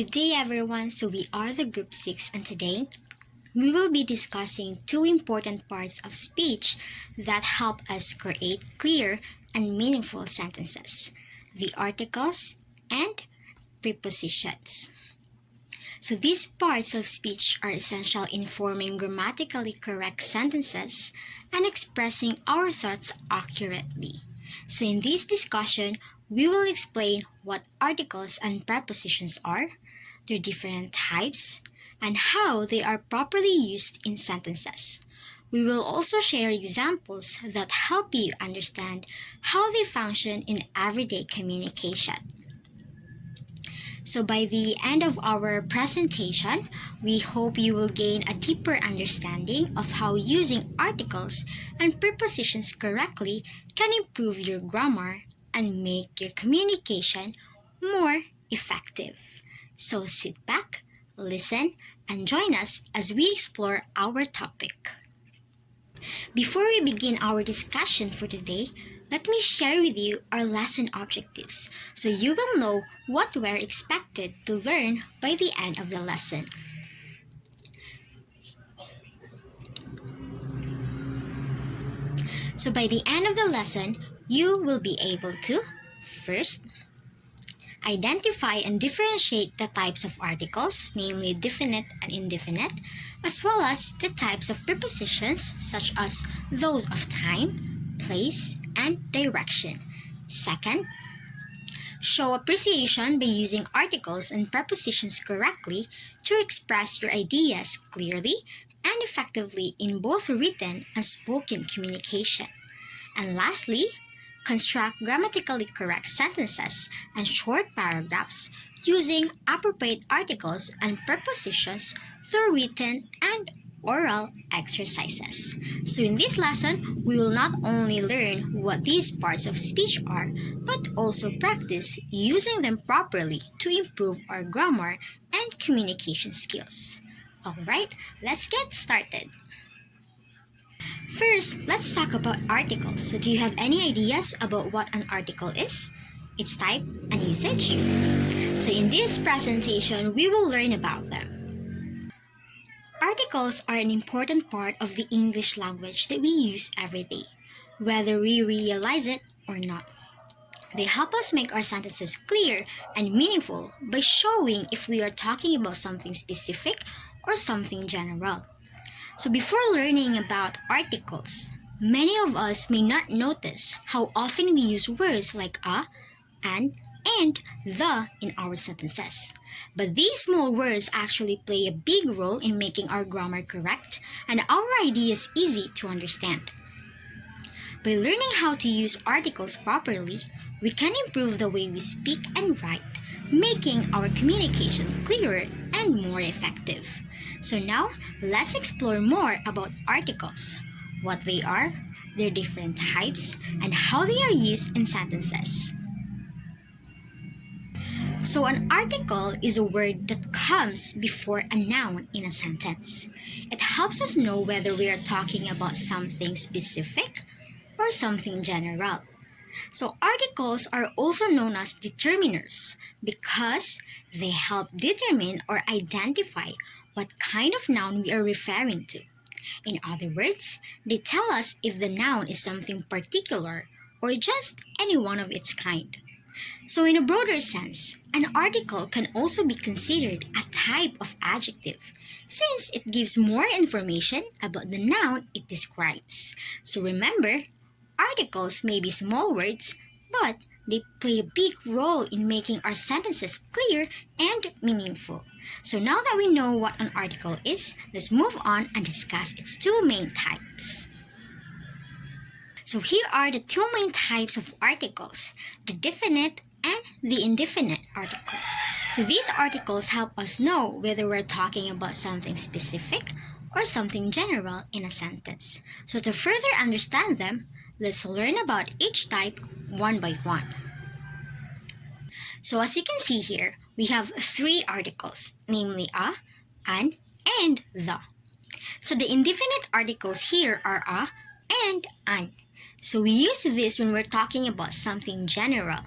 Good day everyone, so we are the group 6 and today we will be discussing two important parts of speech that help us create clear and meaningful sentences, the articles and prepositions. So these parts of speech are essential in forming grammatically correct sentences and expressing our thoughts accurately. So in this discussion, we will explain what articles and prepositions are, their different types, and how they are properly used in sentences. We will also share examples that help you understand how they function in everyday communication. So by the end of our presentation, we hope you will gain a deeper understanding of how using articles and prepositions correctly can improve your grammar and make your communication more effective. So sit back, listen, and join us as we explore our topic. Before we begin our discussion for today, let me share with you our lesson objectives so you will know what we're expected to learn by the end of the lesson. So by the end of the lesson, you will be able to, first, identify and differentiate the types of articles, namely definite and indefinite, as well as the types of prepositions such as those of time, place, and direction. Second, show appreciation by using articles and prepositions correctly to express your ideas clearly and effectively in both written and spoken communication. And lastly, construct grammatically correct sentences and short paragraphs using appropriate articles and prepositions through written and oral exercises. So in this lesson, we will not only learn what these parts of speech are, but also practice using them properly to improve our grammar and communication skills. Alright, let's get started. First, let's talk about articles. So do you have any ideas about what an article is, its type, and usage? So in this presentation, we will learn about them. Articles are an important part of the English language that we use every day, whether we realize it or not. They help us make our sentences clear and meaningful by showing if we are talking about something specific or something general. So before learning about articles, many of us may not notice how often we use words like a, an, and the in our sentences. But these small words actually play a big role in making our grammar correct and our ideas easy to understand. By learning how to use articles properly, we can improve the way we speak and write, making our communication clearer and more effective. So now, let's explore more about articles, what they are, their different types, and how they are used in sentences. So an article is a word that comes before a noun in a sentence. It helps us know whether we are talking about something specific or something general. So articles are also known as determiners because they help determine or identify what kind of noun we are referring to. In other words, they tell us if the noun is something particular or just any one of its kind. So in a broader sense, an article can also be considered a type of adjective since it gives more information about the noun it describes. So remember, articles may be small words, but they play a big role in making our sentences clear and meaningful. So now that we know what an article is, let's move on and discuss its two main types. So here are the two main types of articles, the definite and the indefinite articles. So these articles help us know whether we're talking about something specific or something general in a sentence. So to further understand them, let's learn about each type one by one. So as you can see here, we have three articles, namely a, an, and the. So the indefinite articles here are a and an. So we use this when we're talking about something general,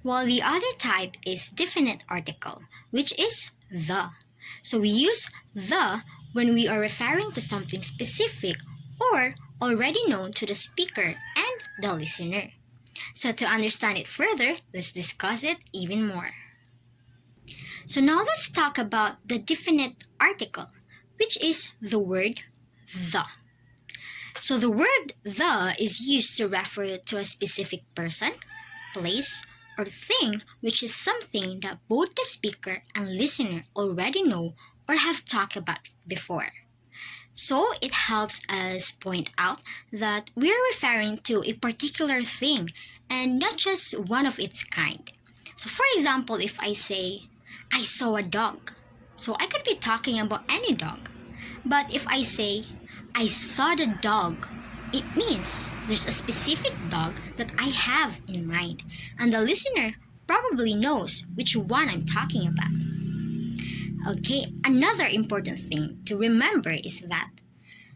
while the other type is definite article, which is the. So we use the when we are referring to something specific or already known to the speaker and the listener. So to understand it further, let's discuss it even more. So now let's talk about the definite article, which is the word the. So the word the is used to refer to a specific person, place, or thing, which is something that both the speaker and listener already know or have talked about before. So it helps us point out that we are referring to a particular thing and not just one of its kind. So for example, if I say, I saw a dog, so I could be talking about any dog. But if I say, I saw the dog, it means there's a specific dog that I have in mind, and the listener probably knows which one I'm talking about. Okay, another important thing to remember is that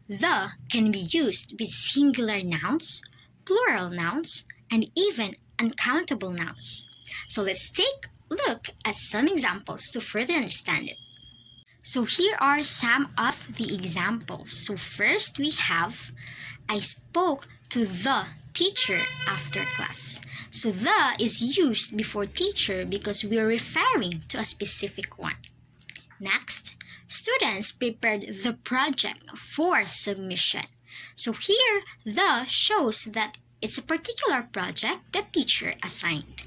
the can be used with singular nouns, plural nouns, and even uncountable nouns. So let's take a look at some examples to further understand it. So here are some of the examples. So first we have, I spoke to the teacher after class. So the is used before teacher because we are referring to a specific one. Next, students prepared the project for submission. So here, the shows that it's a particular project the teacher assigned.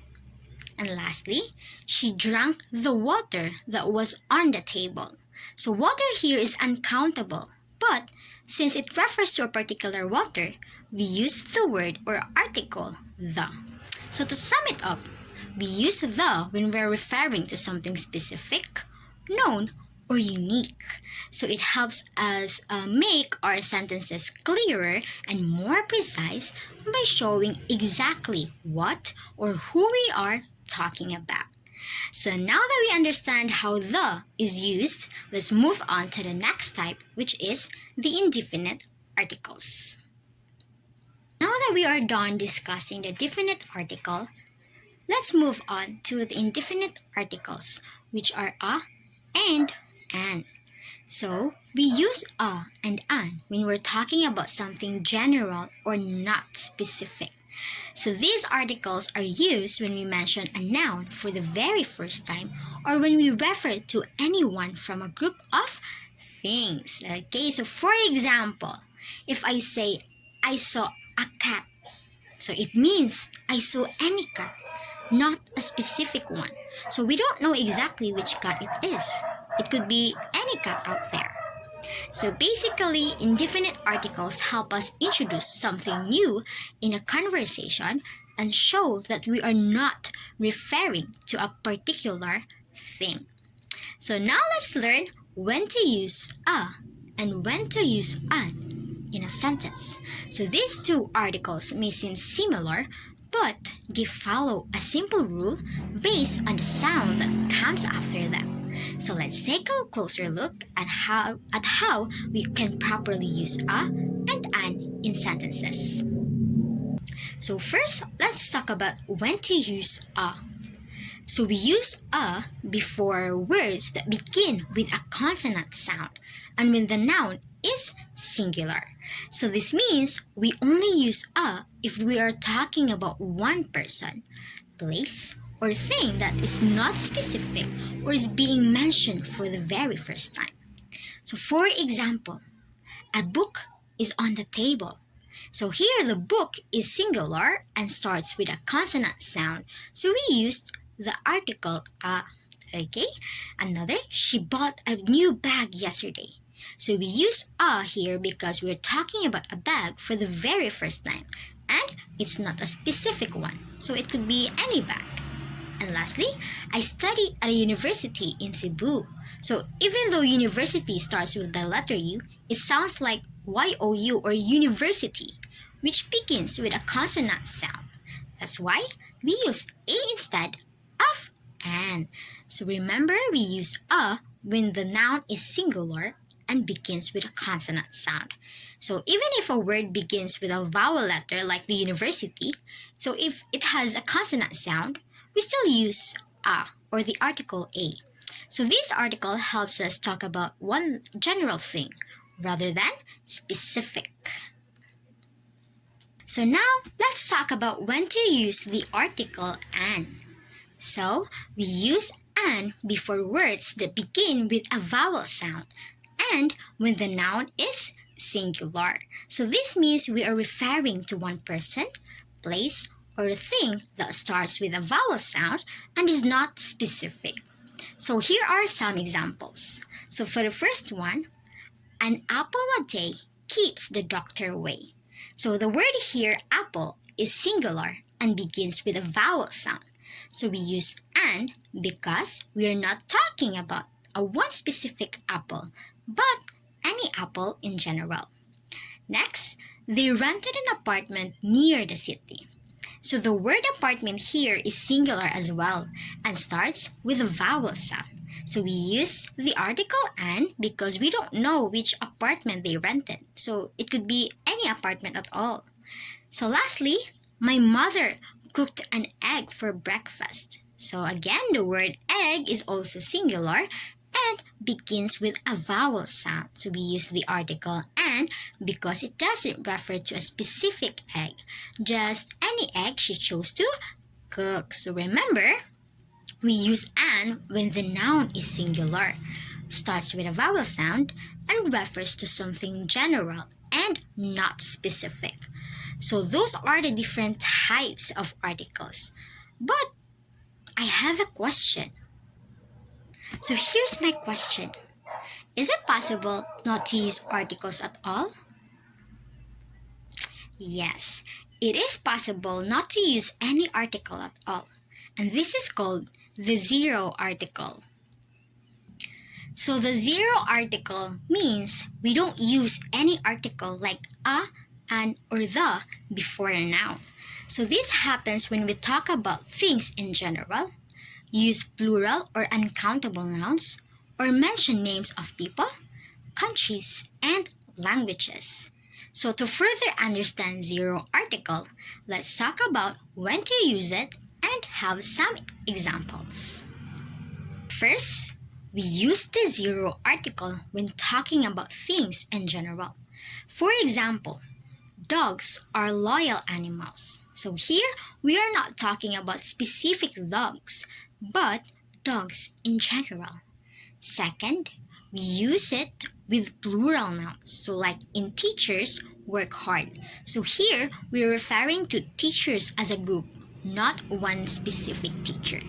And lastly, she drank the water that was on the table. So water here is uncountable, but since it refers to a particular water, we use the word or article the. So to sum it up, we use the when we're referring to something specific, known, or unique. So it helps us make our sentences clearer and more precise by showing exactly what or who we are talking about. So now that we understand how the is used, let's move on to the next type, which is the indefinite articles. Now that we are done discussing the definite article, let's move on to the indefinite articles, which are a and an. So we use a and an when we're talking about something general or not specific. So these articles are used when we mention a noun for the very first time or when we refer to anyone from a group of things. Okay, so for example, if I say, I saw a cat, so it means I saw any cat, not a specific one. So we don't know exactly which cat it is. It could be any cat out there. So basically, indefinite articles help us introduce something new in a conversation and show that we are not referring to a particular thing. So now let's learn when to use a and when to use an in a sentence. So these two articles may seem similar, but they follow a simple rule based on the sound that comes after them. So let's take a closer look at how we can properly use a and an in sentences. So first, let's talk about when to use a. So we use a before words that begin with a consonant sound and when the noun is singular. So this means we only use a if we are talking about one person, place, or thing that is not specific or is being mentioned for the very first time. So for example, a book is on the table. So here the book is singular and starts with a consonant sound. So we used the article a. Okay? Another, she bought a new bag yesterday. So we use a here because we're talking about a bag for the very first time. And it's not a specific one. So it could be any bag. And lastly, I study at a university in Cebu. So even though university starts with the letter U, it sounds like Y-O-U or university, which begins with a consonant sound. That's why we use a instead of an. So remember, we use a when the noun is singular and begins with a consonant sound. So even if a word begins with a vowel letter like the university, so if it has a consonant sound, we still use a or the article a. So this article helps us talk about one general thing rather than specific. So now let's talk about when to use the article an. So we use an before words that begin with a vowel sound and when the noun is singular. So this means we are referring to one person, place, or thing that starts with a vowel sound and is not specific. So here are some examples. So for the first one, an apple a day keeps the doctor away. So the word here, apple, is singular and begins with a vowel sound. So we use an because we are not talking about a one specific apple, but any apple in general. Next, they rented an apartment near the city. So the word apartment here is singular as well and starts with a vowel sound. So we use the article an because we don't know which apartment they rented. So it could be any apartment at all. So lastly, my mother cooked an egg for breakfast. So again, the word egg is also singular and begins with a vowel sound. So we use the article an because it doesn't refer to a specific egg, just any egg she chose to cook. So remember, we use an when the noun is singular, starts with a vowel sound, and refers to something general and not specific. So those are the different types of articles. But I have a question. So here's my question. Is it possible not to use articles at all? Yes, it is possible not to use any article at all. And this is called the zero article. So the zero article means we don't use any article like a, an, or the before a noun. So this happens when we talk about things in general, use plural or uncountable nouns, or mention names of people, countries, and languages. So to further understand zero article, let's talk about when to use it and have some examples. First, we use the zero article when talking about things in general. For example, dogs are loyal animals. So here, we are not talking about specific dogs, but dogs in general. Second, we use it with plural nouns. So like in teachers work hard. So here, we're referring to teachers as a group, not one specific teacher.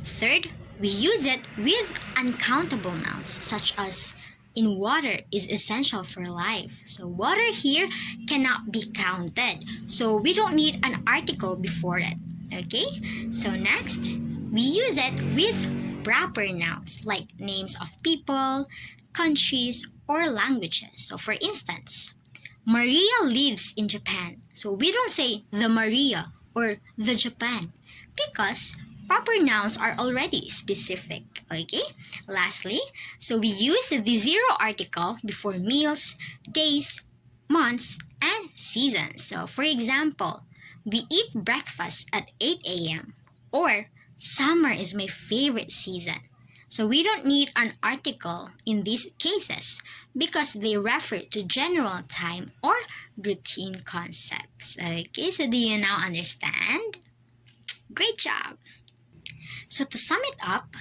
Third, we use it with uncountable nouns such as in water is essential for life. So water here cannot be counted. So we don't need an article before it. Okay? So next, we use it with proper nouns like names of people, countries, or languages. So for instance, Maria lives in Japan. So we don't say the Maria or the Japan because proper nouns are already specific. Okay? Lastly, so we use the zero article before meals, days, months, and seasons. So for example, we eat breakfast at 8 a.m. or summer is my favorite season. So we don't need an article in these cases because they refer to general time or routine concepts. Okay, so do you now understand? Great job! So to sum it up,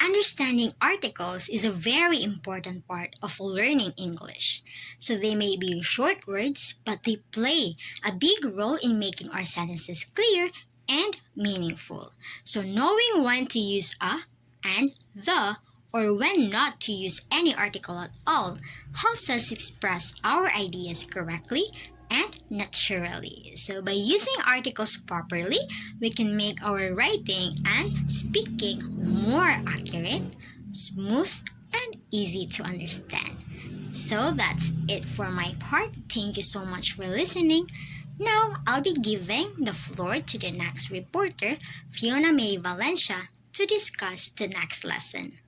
understanding articles is a very important part of learning English. So they may be short words, but they play a big role in making our sentences clear and meaningful. So knowing when to use a and the or when not to use any article at all helps us express our ideas correctly and naturally. So by using articles properly, we can make our writing and speaking more accurate, smooth, and easy to understand. So that's it for my part. Thank you so much for listening. Now, I'll be giving the floor to the next reporter, Fiona May Valencia, to discuss the next lesson.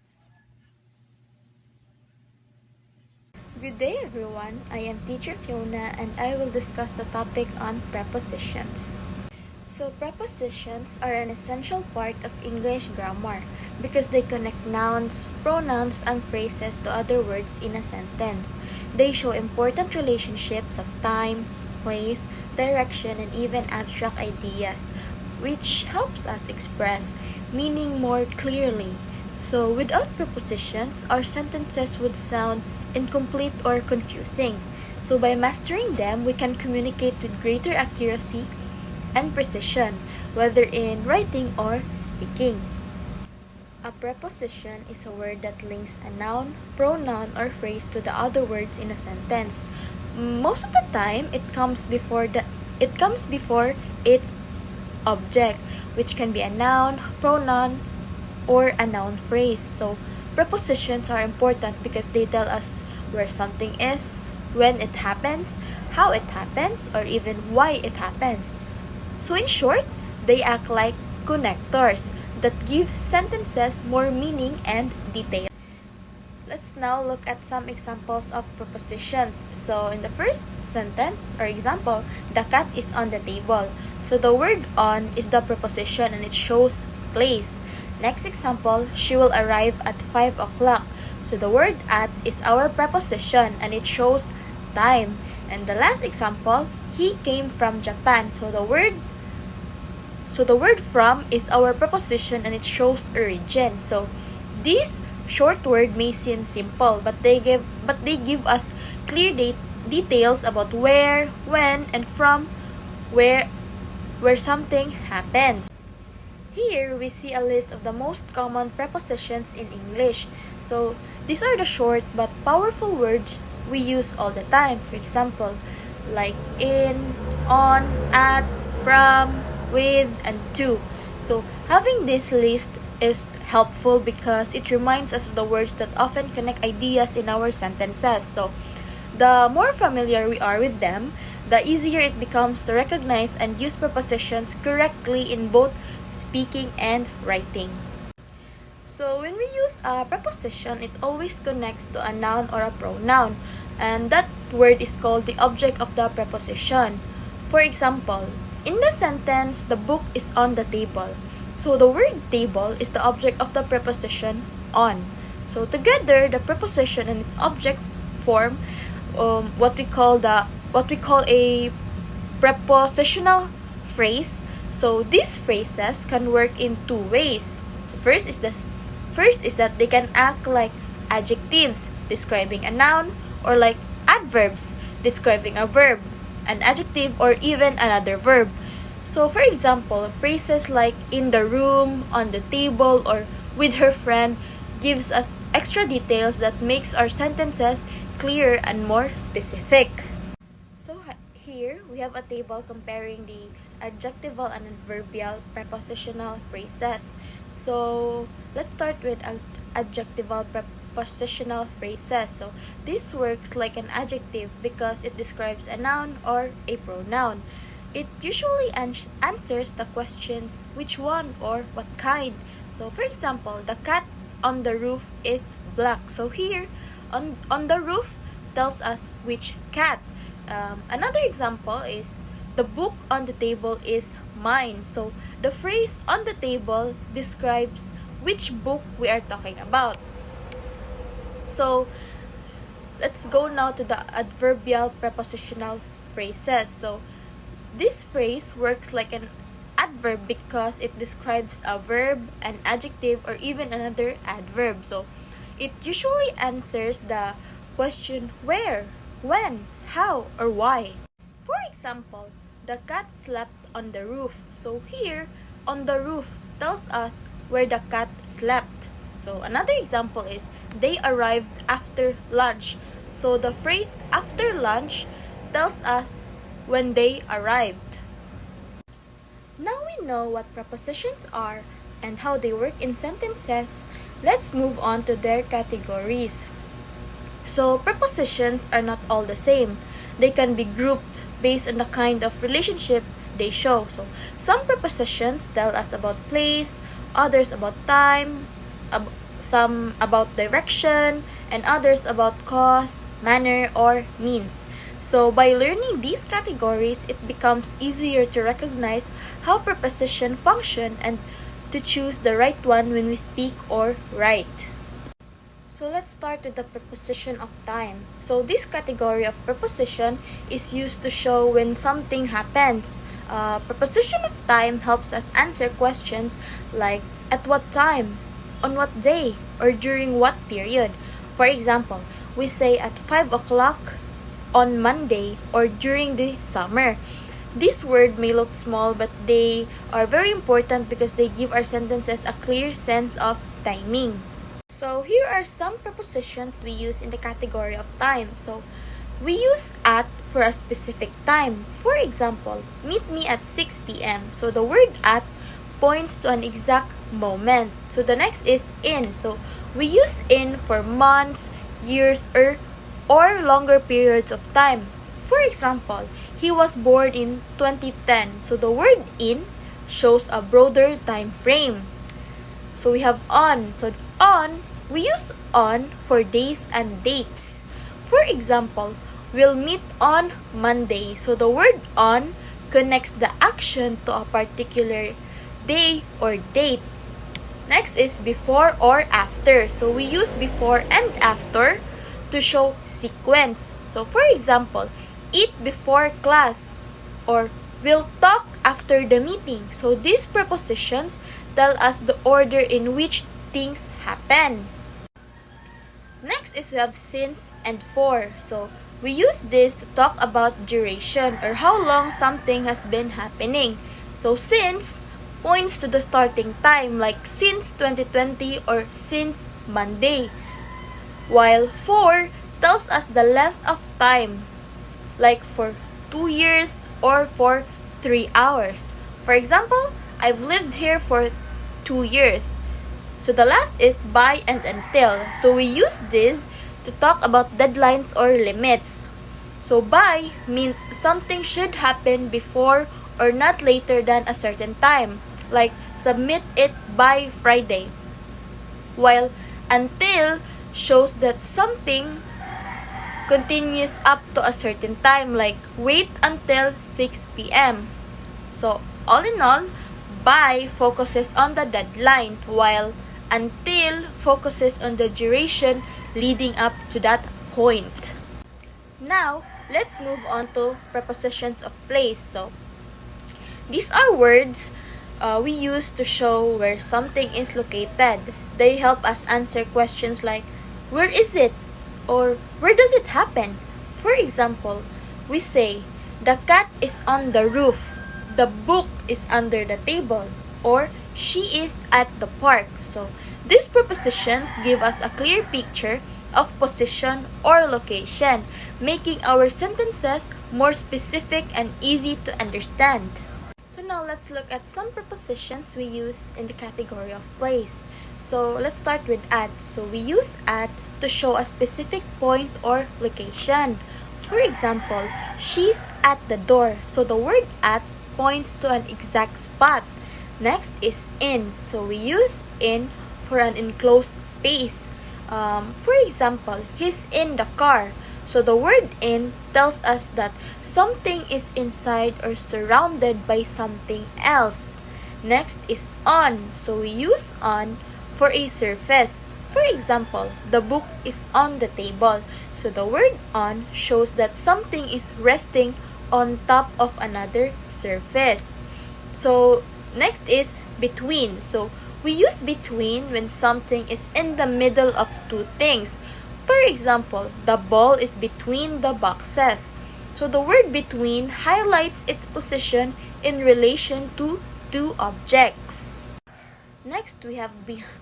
Good day everyone, I am Teacher Fiona and I will discuss the topic on prepositions. So, prepositions are an essential part of English grammar because they connect nouns, pronouns, and phrases to other words in a sentence. They show important relationships of time, place, direction, and even abstract ideas, which helps us express meaning more clearly. So, without prepositions, our sentences would sound incomplete or confusing. So, by mastering them, we can communicate with greater accuracy and precision, whether in writing or speaking. A preposition is a word that links a noun, pronoun, or phrase to the other words in a sentence. Most of the time, it comes before its object, which can be a noun, pronoun, or a noun phrase. So, prepositions are important because they tell us where something is, when it happens, how it happens, or even why it happens. So in short, they act like connectors that give sentences more meaning and detail. Let's now look at some examples of prepositions. So in the first sentence or example, the cat is on the table. So the word on is the preposition and it shows place. Next example, she will arrive at 5 o'clock. So the word at is our preposition and it shows time. And the last example, he came from Japan. So the word from is our preposition and it shows origin. So this short word may seem simple, but they give us clear details about where, when, and from where something happens. Here we see a list of the most common prepositions in English. So these are the short but powerful words we use all the time. For example, like in, on, at, from, with, and to. So having this list is helpful because it reminds us of the words that often connect ideas in our sentences. So the more familiar we are with them, the easier it becomes to recognize and use prepositions correctly in both speaking and writing. So when we use a preposition, it always connects to a noun or a pronoun, and that word is called the object of the preposition. For example, in the sentence, the book is on the table. So the word table is the object of the preposition on. So together, the preposition and its object form what we call a prepositional phrase. So these phrases can work in two ways. So first is that they can act like adjectives describing a noun or like adverbs describing a verb, an adjective or even another verb. So for example, phrases like in the room, on the table or with her friend gives us extra details that makes our sentences clearer and more specific. So here we have a table comparing the adjectival and adverbial prepositional phrases. So let's start with adjectival prepositional phrases. So this works like an adjective because it describes a noun or a pronoun. It usually answers the questions which one or what kind. So for example, the cat on the roof is black. So here, on the roof tells us which cat. Another example is the book on the table is mine. So the phrase on the table describes which book we are talking about. So let's go now to the adverbial prepositional phrases. So this phrase works like an adverb because it describes a verb, an adjective, or even another adverb. So it usually answers the question where, when, how, or why. For example, the cat slept on the roof. So here, on the roof tells us where the cat slept. So another example is they arrived after lunch. So the phrase after lunch tells us when they arrived. Now we know what prepositions are and how they work in sentences. Let's move on to their categories. So prepositions are not all the same. They can be grouped based on the kind of relationship they show. So some prepositions tell us about place, others about time, some about direction, and others about cause, manner, or means. So by learning these categories, it becomes easier to recognize how preposition function and to choose the right one when we speak or write. So let's start with the preposition of time. So this category of preposition is used to show when something happens. Preposition of time helps us answer questions like at what time, on what day, or during what period. For example, we say at 5 o'clock on Monday or during the summer. This word may look small, but they are very important because they give our sentences a clear sense of timing. So here are some prepositions we use in the category of time. So we use at for a specific time. For example, meet me at 6 p.m. So the word at points to an exact moment. So the next is in. So we use in for months, years, or longer periods of time. For example, he was born in 2010. So the word in shows a broader time frame. So we have on. So on, we use on for days and dates. For example, we'll meet on Monday. So the word on connects the action to a particular day or date. Next is before or after. So we use before and after to show sequence. So for example, eat before class or we'll talk after the meeting. So these prepositions tell us the order in which things happen. Next is we have since and for. So we use this to talk about duration or how long something has been happening. So since points to the starting time like since 2020 or since Monday. While for tells us the length of time like for 2 years or for 3 hours. For example, I've lived here for 2 years. So the last is by and until. So we use this to talk about deadlines or limits. So by means something should happen before or not later than a certain time, like submit it by Friday. While until shows that something continues up to a certain time, like wait until 6 p.m. So all in all, by focuses on the deadline while until focuses on the duration leading up to that point. Now, let's move on to prepositions of place. So, these are words we use to show where something is located. They help us answer questions like, where is it? Or where does it happen? For example, we say, the cat is on the roof. The book is under the table. Or she is at the park. So, these prepositions give us a clear picture of position or location, making our sentences more specific and easy to understand. So now let's look at some prepositions we use in the category of place. So let's start with at. So we use at to show a specific point or location. For example, she's at the door. So the word at points to an exact spot. Next is in. So we use in for an enclosed space. For example, he's in the car. So the word in tells us that something is inside or surrounded by something else. Next is on. So we use on for a surface. For example, the book is on the table. So the word on shows that something is resting on top of another surface. So next is between. So we use between when something is in the middle of two things. For example, the ball is between the boxes. So the word between highlights its position in relation to two objects. Next, we have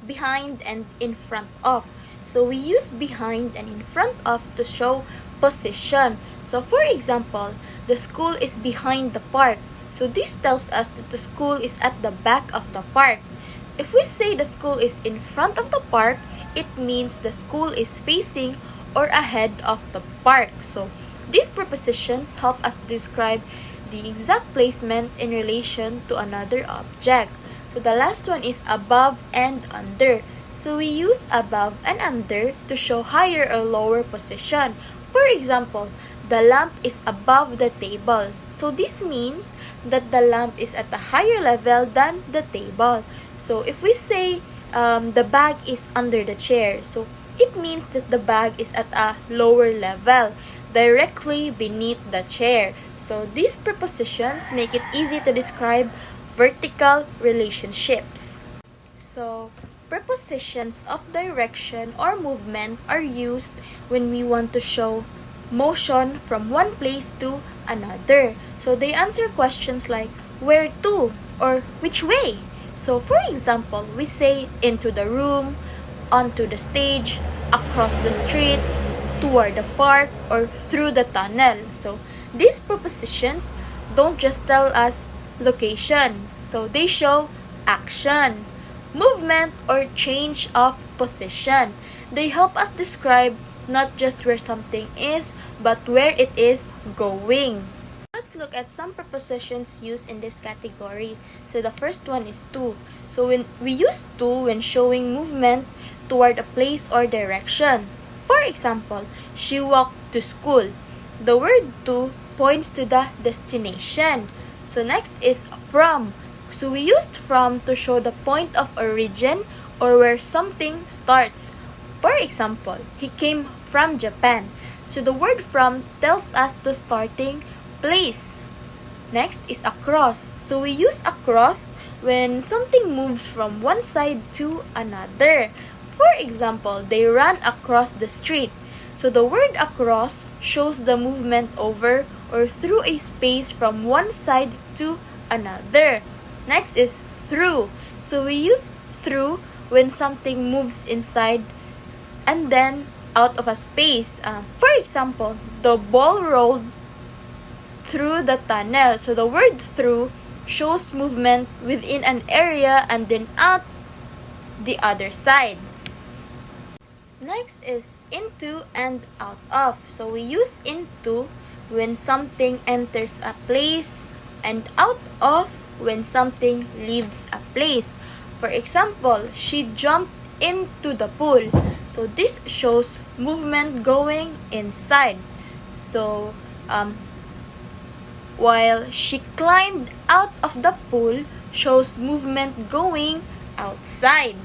behind and in front of. So we use behind and in front of to show position. So for example, the school is behind the park. So this tells us that the school is at the back of the park. If we say the school is in front of the park, it means the school is facing or ahead of the park. So these prepositions help us describe the exact placement in relation to another object. So the last one is above and under. So we use above and under to show higher or lower position. For example, the lamp is above the table. So this means that the lamp is at a higher level than the table. So if we say the bag is under the chair, so it means that the bag is at a lower level, directly beneath the chair. So these prepositions make it easy to describe vertical relationships. So, prepositions of direction or movement are used when we want to show motion from one place to another. So, they answer questions like where to or which way. So, for example, we say into the room, onto the stage, across the street, toward the park, or through the tunnel. So, these prepositions don't just tell us location, so they show action, movement, or change of position. They help us describe not just where something is, but where it is going. Let's look at some prepositions used in this category. So the first one is to. So when we use to when showing movement toward a place or direction. For example, she walked to school. The word to points to the destination. So next is from. So we used from to show the point of origin or where something starts. For example, he came from Japan. So the word from tells us the starting place. Next is across. So we use across when something moves from one side to another. For example, they ran across the street. So the word across shows the movement over or through a space from one side to another. Next is through. So we use through when something moves inside and then out of a space. For example, the ball rolled through the tunnel. So the word through shows movement within an area and then out the other side. Next is into and out of. So we use into when something enters a place and out of when something leaves a place. For example, she jumped into the pool. So this shows movement going inside. So while she climbed out of the pool shows movement going outside.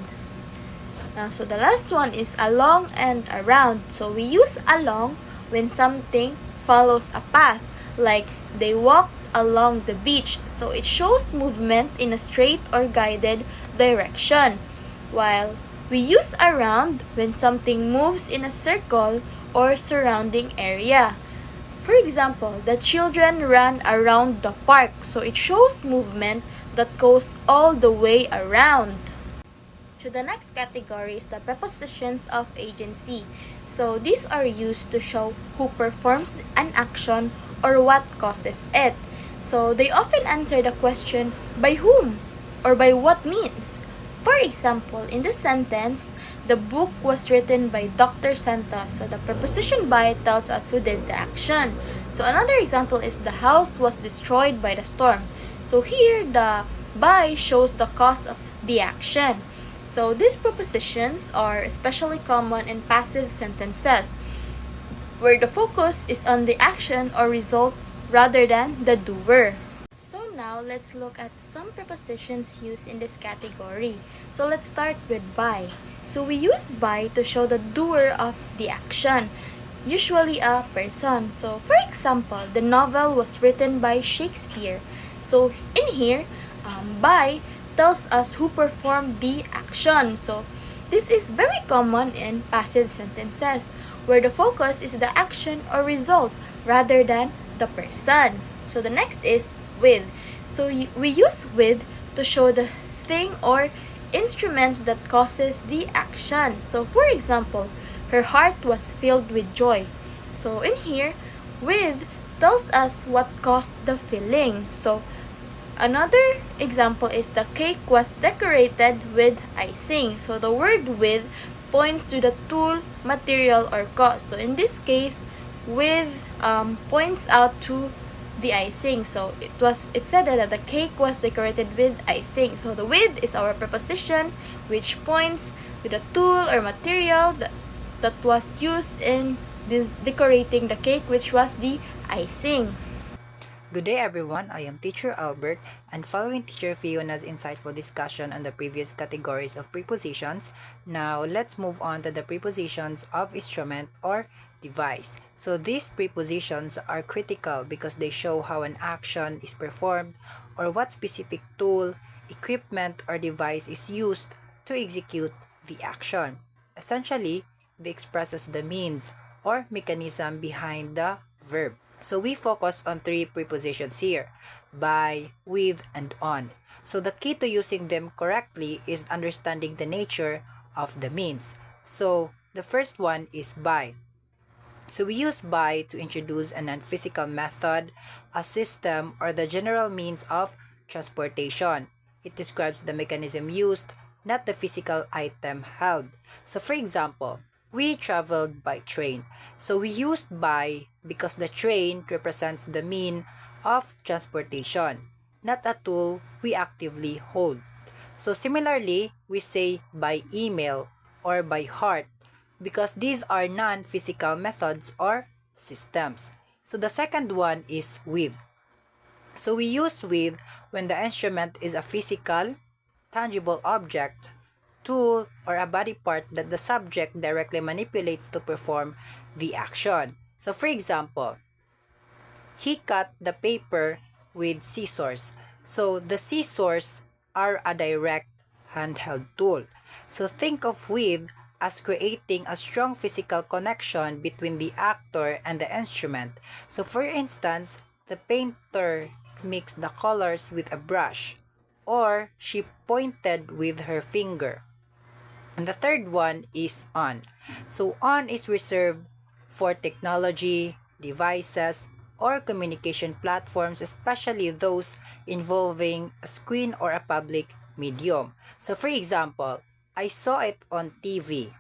So the last one is along and around. So we use along when something follows a path, like they walked along the beach. So it shows movement in a straight or guided direction. While we use around when something moves in a circle or surrounding area. For example, the children ran around the park. So it shows movement that goes all the way around. So the next category is the prepositions of agency. So these are used to show who performs an action or what causes it. So they often answer the question by whom or by what means. For example, in the sentence, the book was written by Dr. Santos. So the preposition by tells us who did the action. So another example is the house was destroyed by the storm. So here the by shows the cause of the action. So these prepositions are especially common in passive sentences, where the focus is on the action or result rather than the doer. So now let's look at some prepositions used in this category. So let's start with by. So we use by to show the doer of the action, usually a person. So for example, the novel was written by Shakespeare. So in here, by tells us who performed the action. So this is very common in passive sentences, where the focus is the action or result rather than the person. So the next is with. So we use with to show the thing or instrument that causes the action. So for example, her heart was filled with joy. So in here, with tells us what caused the feeling. So another example is the cake was decorated with icing. So the word with points to the tool, material, or cause. So in this case, with points out to the icing. So it said that the cake was decorated with icing. So the with is our preposition which points to the tool or material that was used in decorating the cake, which was the icing. Good day everyone, I am Teacher Albert, and following Teacher Fiona's insightful discussion on the previous categories of prepositions, now let's move on to the prepositions of instrument or device. So these prepositions are critical because they show how an action is performed or what specific tool, equipment, or device is used to execute the action. Essentially, they expresses the means or mechanism behind the verb. So we focus on three prepositions here: by, with, and on. So the key to using them correctly is understanding the nature of the means. So the first one is by. So we use by to introduce a non-physical method, a system, or the general means of transportation. It describes the mechanism used, not the physical item held. So for example, we traveled by train. So we used by because the train represents the mean of transportation, not a tool we actively hold. So similarly, we say by email or by heart because these are non-physical methods or systems. So the second one is with. So we use with when the instrument is a physical, tangible object, tool, or a body part that the subject directly manipulates to perform the action. So for example, he cut the paper with scissors. So the scissors are a direct handheld tool. So think of with as creating a strong physical connection between the actor and the instrument. So for instance, the painter mixed the colors with a brush, or she pointed with her finger. And the third one is on. So on is reserved for technology, devices, or communication platforms, especially those involving a screen or a public medium. So for example, I saw it on TV,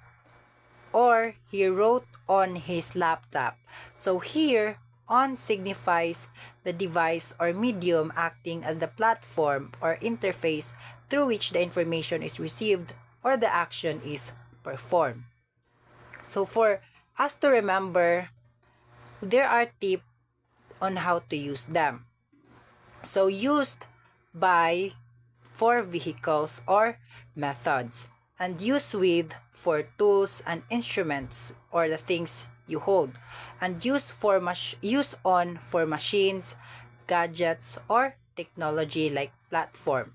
or he wrote on his laptop. So here, on signifies the device or medium acting as the platform or interface through which the information is received or the action is performed. So for us to remember, there are tips on how to use them. So used by for vehicles or methods, and used with for tools and instruments or the things you hold, and used on for machines, gadgets, or technology like platform.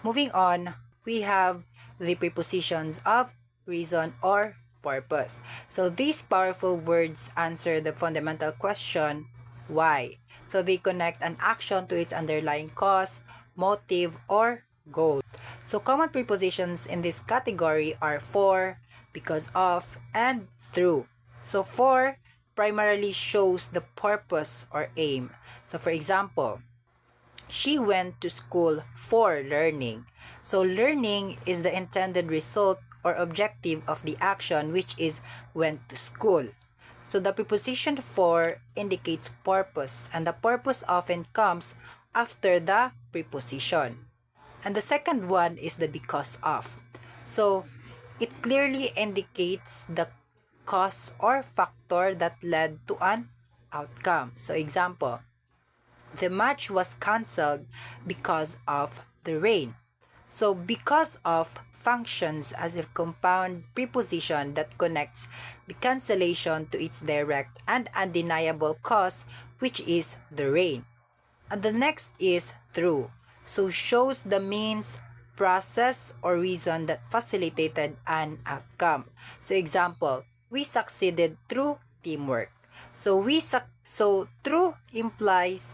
Moving on, we have the prepositions of reason or purpose. So these powerful words answer the fundamental question, why? So they connect an action to its underlying cause, motive, or goal. So common prepositions in this category are for, because of, and through. So for primarily shows the purpose or aim. So for example, she went to school for learning. So learning is the intended result or objective of the action, which is went to school. So the preposition for indicates purpose, and the purpose often comes after the preposition. And the second one is the because of. So it clearly indicates the cause or factor that led to an outcome. So example, the match was cancelled because of the rain. So because of functions as a compound preposition that connects the cancellation to its direct and undeniable cause, which is the rain. And the next is through. So shows the means, process, or reason that facilitated an outcome. So example, we succeeded through teamwork. So through implies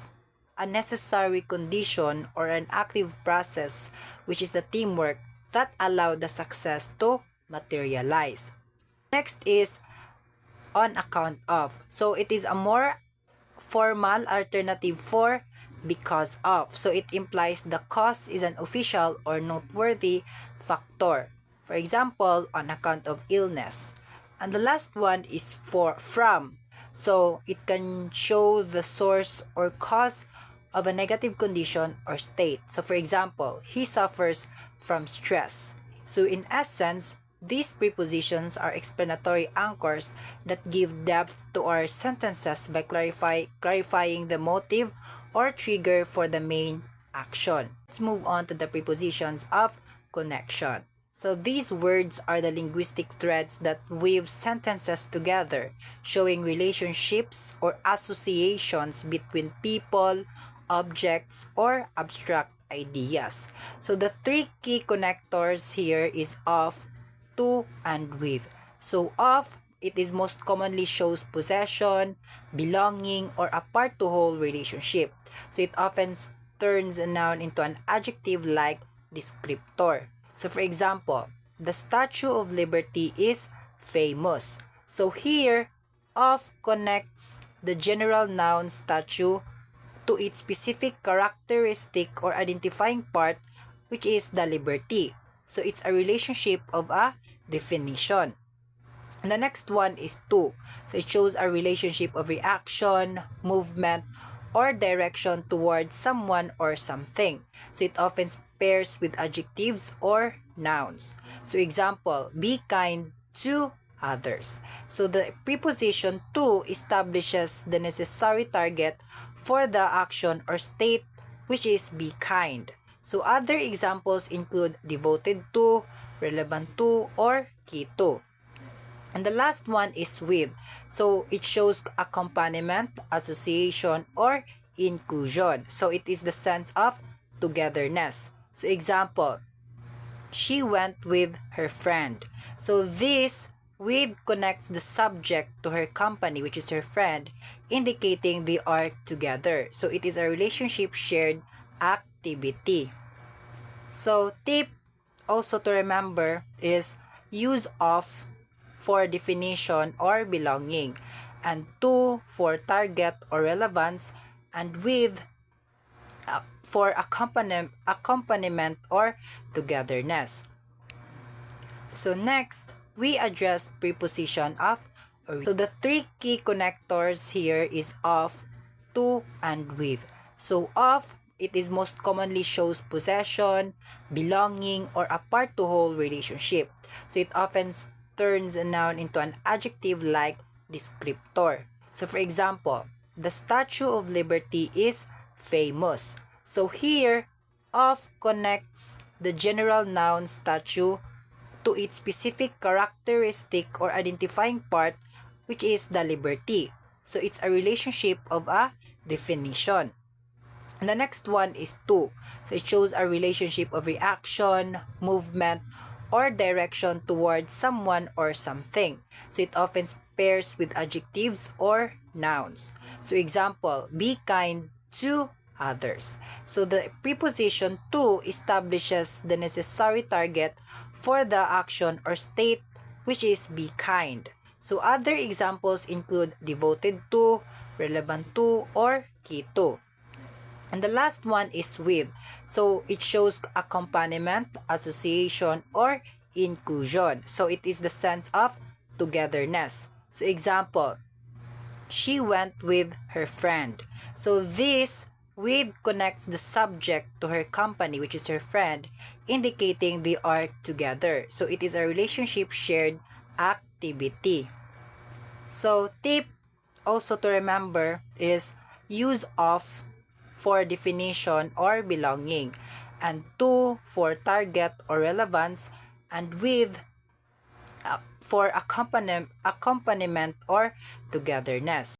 a necessary condition or an active process, which is the teamwork that allowed the success to materialize. Next is on account of. So it is a more formal alternative for because of. So it implies the cause is an official or noteworthy factor. For example, on account of illness. And the last one is for from. So it can show the source or cause of a negative condition or state. So for example, he suffers from stress. So in essence, These prepositions are explanatory anchors that give depth to our sentences by clarifying the motive or trigger for the main action. Let's move on to the prepositions of connection. So these words are the linguistic threads that weave sentences together, showing relationships or associations between people, objects, or abstract ideas. So the three key connectors here is of, to, and with. So of, it is most commonly shows possession, belonging, or a part to whole relationship. So it often turns a noun into an adjective like descriptor. So for example, the Statue of Liberty is famous. So here, of connects the general noun statue to its specific characteristic or identifying part, which is the liberty. So it's a relationship of a definition. And the next one is to. So it shows a relationship of reaction, movement, or direction towards someone or something. So it often pairs with adjectives or nouns. So example, be kind to others. So the preposition to establishes the necessary target for the action or state, which is be kind. So other examples include devoted to, relevant to, or key to. And the last one is with. So it shows accompaniment, association, or inclusion. So it is the sense of togetherness. So example, she went with her friend. So this with connects the subject to her company, which is her friend, indicating they are together. So it is a relationship shared activity. So tip also to remember is use of for definition or belonging, and to for target or relevance, and with for accompaniment or togetherness. So next, we address preposition of or. So the three key connectors here is of, to, and with. So of, it is most commonly shows possession, belonging, or a part to whole relationship. So it often turns a noun into an adjective like descriptor. So for example, the Statue of Liberty is famous. So here, of connects the general noun statue to its specific characteristic or identifying part, which is the liberty. So it's a relationship of a definition. And the next one is to. So it shows a relationship of reaction, movement, or direction towards someone or something. So it often pairs with adjectives or nouns. So example, be kind to others. So the preposition to establishes the necessary target for the action or state, which is be kind. So other examples include devoted to, relevant to, or key to. And the last one is with. So it shows accompaniment, association, or inclusion. So it is the sense of togetherness. So example, she went with her friend. So this with connects the subject to her company, which is her friend, indicating they are together. So it is a relationship shared activity. So tip also to remember is use of for definition or belonging, and to for target or relevance, and with for accompaniment or togetherness.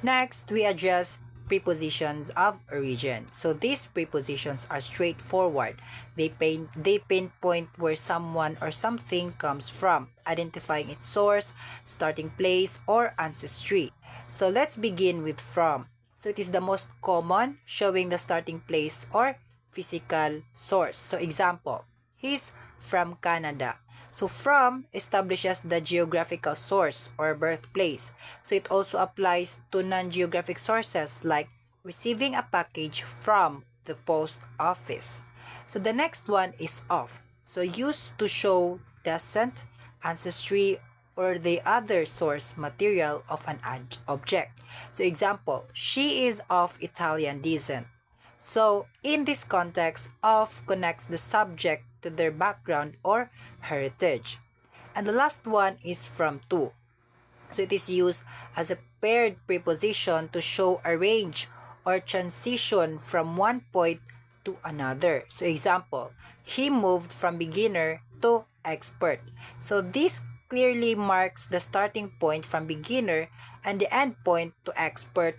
Next, we address prepositions of origin. So these prepositions are straightforward. They pinpoint where someone or something comes from, identifying its source, starting place, or ancestry. So let's begin with from. So it is the most common, showing the starting place or physical source. So example, he's from Canada. So from establishes the geographical source or birthplace. So it also applies to non-geographic sources like receiving a package from the post office. So the next one is of. So used to show descent, ancestry, or the other source material of an object. So example, she is of Italian descent. So in this context, of connects the subject to their background or heritage. And the last one is from to. So it is used as a paired preposition to show a range or transition from one point to another. So example, he moved from beginner to expert. So this clearly marks the starting point from beginner and the end point to expert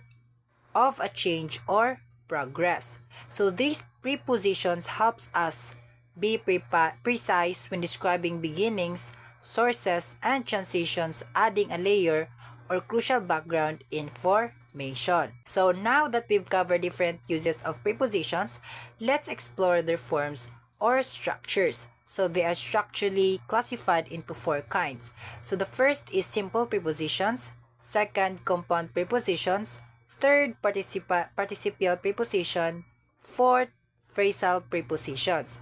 of a change or progress. So these prepositions helps us be precise when describing beginnings, sources, and transitions, adding a layer or crucial background information. So now that we've covered different uses of prepositions, let's explore their forms or structures. So they are structurally classified into four kinds. So the first is simple prepositions, second compound prepositions, third participial preposition, fourth phrasal prepositions.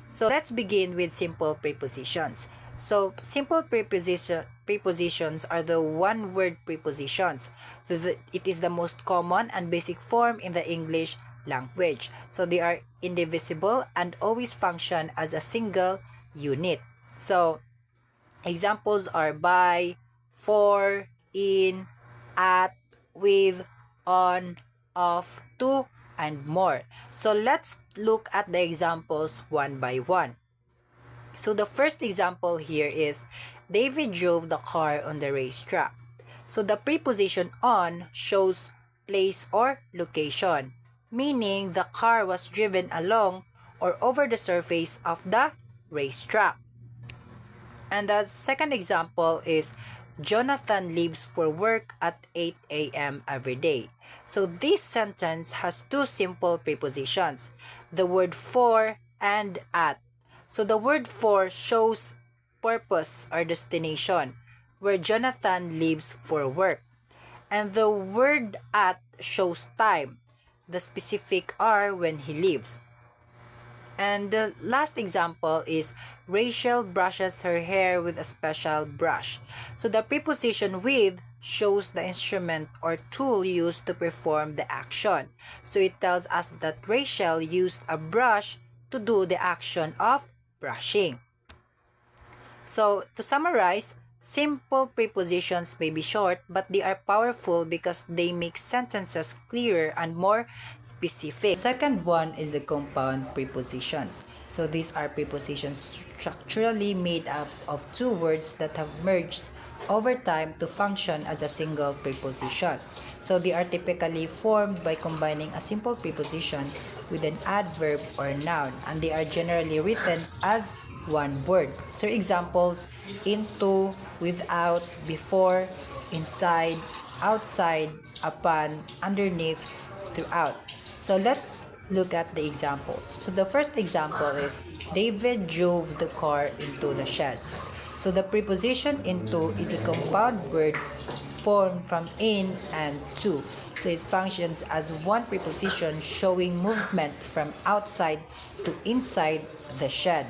So let's begin with simple prepositions. So simple prepositions are the one-word prepositions. So it is the most common and basic form in the English language. So they are indivisible and always function as a single unit. So examples are by, for, in, at, with, on, of, to, and more. So let's look at the examples one by one. So the first example here is David drove the car on the racetrack. So the preposition on shows place or location, meaning the car was driven along or over the surface of the racetrack. And the second example is Jonathan leaves for work at 8 a.m. every day. So this sentence has two simple prepositions, the word for and at. So the word for shows purpose or destination, where Jonathan leaves for work. And the word at shows time, the specific hour when he leaves. And the last example is Rachel brushes her hair with a special brush. So the preposition with shows the instrument or tool used to perform the action. So it tells us that Rachel used a brush to do the action of brushing. So to summarize, simple prepositions may be short, but they are powerful because they make sentences clearer and more specific. The second one is the compound prepositions. So these are prepositions structurally made up of two words that have merged over time to function as a single preposition. So they are typically formed by combining a simple preposition with an adverb or noun, and they are generally written as one word. So examples, into, without, before, inside, outside, upon, underneath, throughout. So let's look at the examples. So the first example is David drove the car into the shed. So the preposition into is a compound word formed from in and to. So it functions as one preposition showing movement from outside to inside the shed.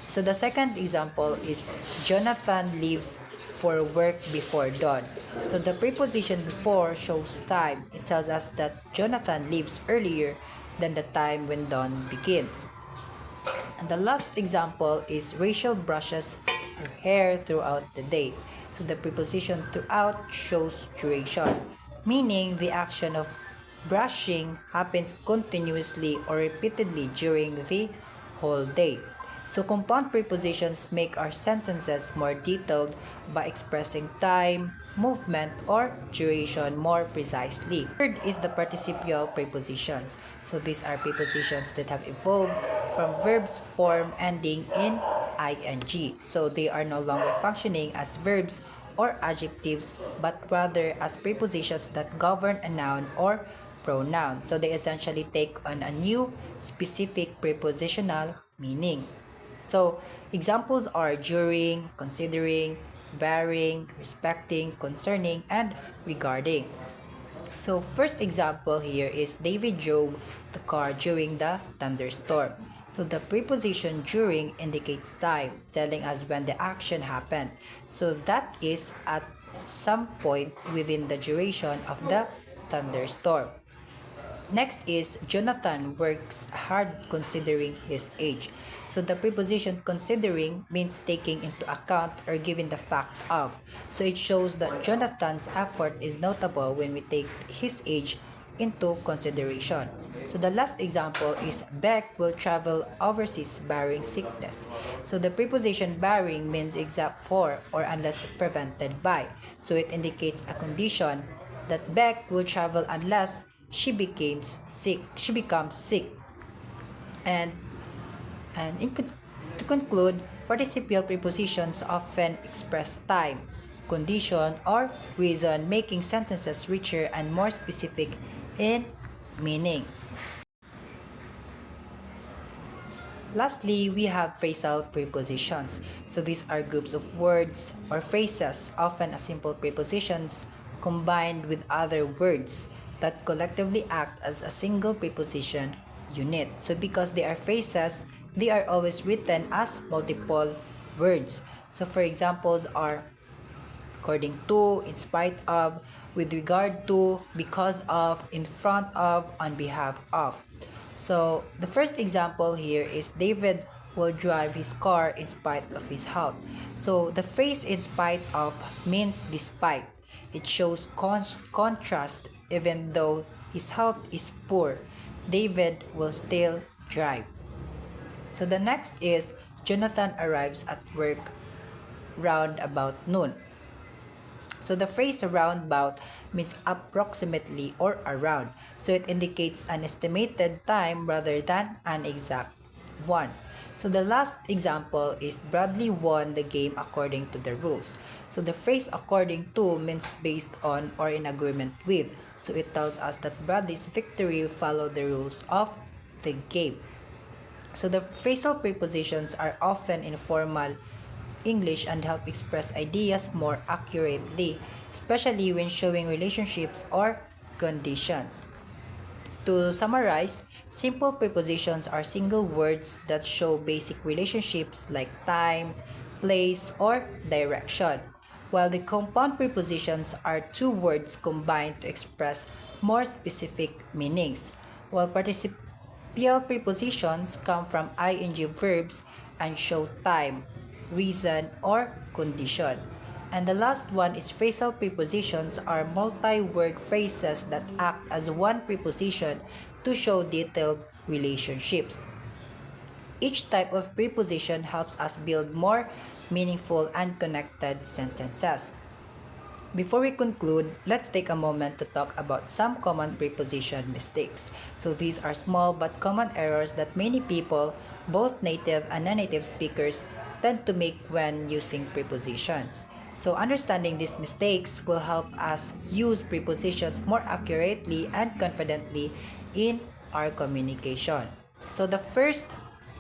So the second example is Jonathan leaves for work before dawn. So the preposition before shows time. It tells us that Jonathan leaves earlier than the time when dawn begins. And the last example is Rachel brushes her hair throughout the day. So the preposition throughout shows duration, meaning the action of brushing happens continuously or repeatedly during the whole day. So compound prepositions make our sentences more detailed by expressing time, movement, or duration more precisely. Third is the participial prepositions. So these are prepositions that have evolved from verbs form ending in ing. So they are no longer functioning as verbs or adjectives, but rather as prepositions that govern a noun or pronoun. So they essentially take on a new specific prepositional meaning. So examples are during, considering, bearing, respecting, concerning, and regarding. So first example here is David drove the car during the thunderstorm. So the preposition during indicates time, telling us when the action happened. So that is at some point within the duration of the thunderstorm. Next is Jonathan works hard considering his age. So the preposition considering means taking into account or giving the fact of. So it shows that Jonathan's effort is notable when we take his age into consideration. So the last example is Beck will travel overseas barring sickness. So the preposition barring means except for or unless prevented by. So it indicates a condition that Beck will travel unless she becomes sick. She becomes sick. And to conclude, participial prepositions often express time, condition, or reason, making sentences richer and more specific in meaning. Lastly, we have phrasal prepositions. So these are groups of words or phrases, often as simple prepositions combined with other words that collectively act as a single preposition unit. So because they are phrases, they are always written as multiple words. So for examples are according to, in spite of, with regard to, because of, in front of, on behalf of. So the first example here is David will drive his car in spite of his health. So the phrase in spite of means despite. It shows contrast. Even though his health is poor, David will still drive. So the next is Jonathan arrives at work round about noon. So the phrase roundabout means approximately or around. So it indicates an estimated time rather than an exact one. So the last example is Bradley won the game according to the rules. So the phrase according to means based on or in agreement with. So it tells us that Bradley's victory followed the rules of the game. So the phrasal prepositions are often informal English and help express ideas more accurately, especially when showing relationships or conditions. To summarize, simple prepositions are single words that show basic relationships like time, place, or direction, while the compound prepositions are two words combined to express more specific meanings, while participial prepositions come from ing verbs and show time, reason, or condition. And the last one is phrasal prepositions are multi-word phrases that act as one preposition to show detailed relationships. Each type of preposition helps us build more meaningful and connected sentences. Before we conclude, let's take a moment to talk about some common preposition mistakes. So these are small but common errors that many people, both native and non-native speakers, tend to make when using prepositions. So understanding these mistakes will help us use prepositions more accurately and confidently in our communication. So the first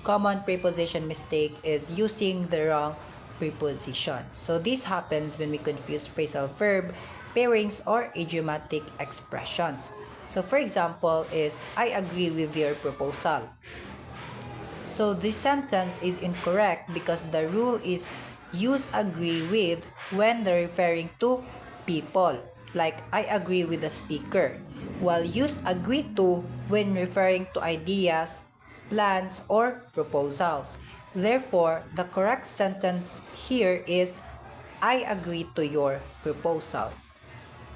common preposition mistake is using the wrong preposition. So this happens when we confuse phrasal verb, pairings, or idiomatic expressions. So for example is, I agree with your proposal. So this sentence is incorrect because the rule is use agree with when they're referring to people, like I agree with the speaker, while use agree to when referring to ideas, plans, or proposals. Therefore, the correct sentence here is I agree to your proposal.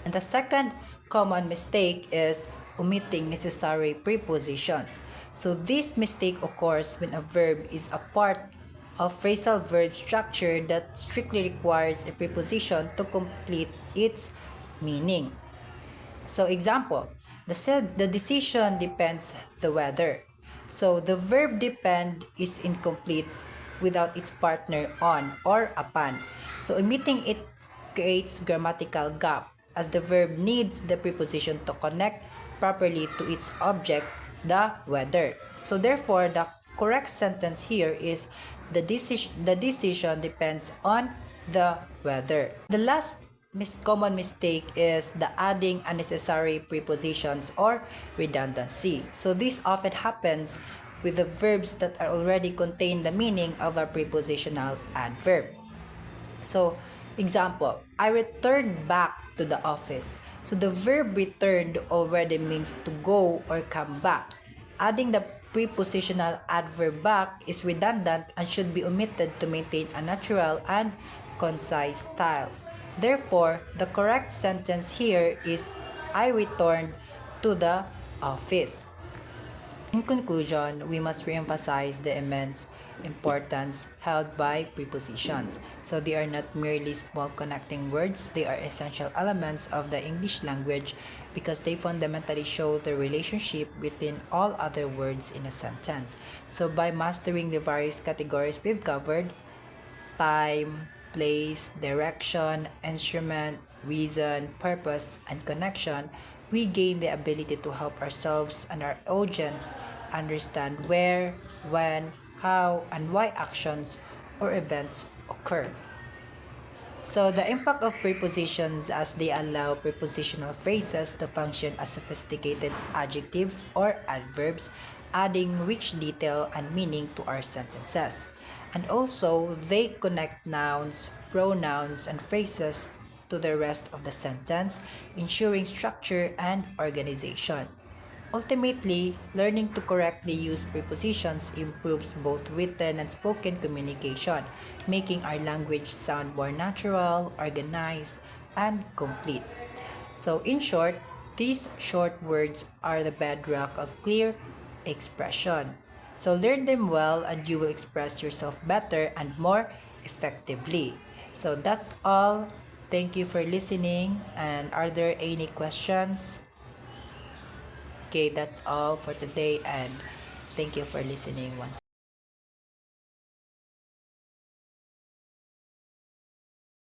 And the second common mistake is omitting necessary prepositions. So this mistake occurs when a verb is a part of phrasal verb structure that strictly requires a preposition to complete its meaning. So example, the decision depends the weather. So the verb depend is incomplete without its partner on or upon. So omitting it creates grammatical gap as the verb needs the preposition to connect properly to its object, the weather. So therefore, the correct sentence here is the decision depends on the weather. The last common mistake is the adding unnecessary prepositions or redundancy. So this often happens with the verbs that are already contain the meaning of a prepositional adverb. So, example, I returned back to the office. So the verb returned already means to go or come back. Adding the prepositional adverb back is redundant and should be omitted to maintain a natural and concise style. Therefore, the correct sentence here is I returned to the office. In conclusion, we must reemphasize the immense importance held by prepositions. So they are not merely small connecting words, they are essential elements of the English language because they fundamentally show the relationship between all other words in a sentence. So by mastering the various categories we've covered, time, place, direction, instrument, reason, purpose, and connection, we gain the ability to help ourselves and our audience understand where, when, how, and why actions or events occur. So the impact of prepositions as they allow prepositional phrases to function as sophisticated adjectives or adverbs, adding rich detail and meaning to our sentences. And also, they connect nouns, pronouns, and phrases to the rest of the sentence, ensuring structure and organization. Ultimately, learning to correctly use prepositions improves both written and spoken communication, making our language sound more natural, organized, and complete. So, in short, these short words are the bedrock of clear expression. So, learn them well and you will express yourself better and more effectively. So, that's all. Thank you for listening. And are there any questions? Okay, that's all for today and thank you for listening once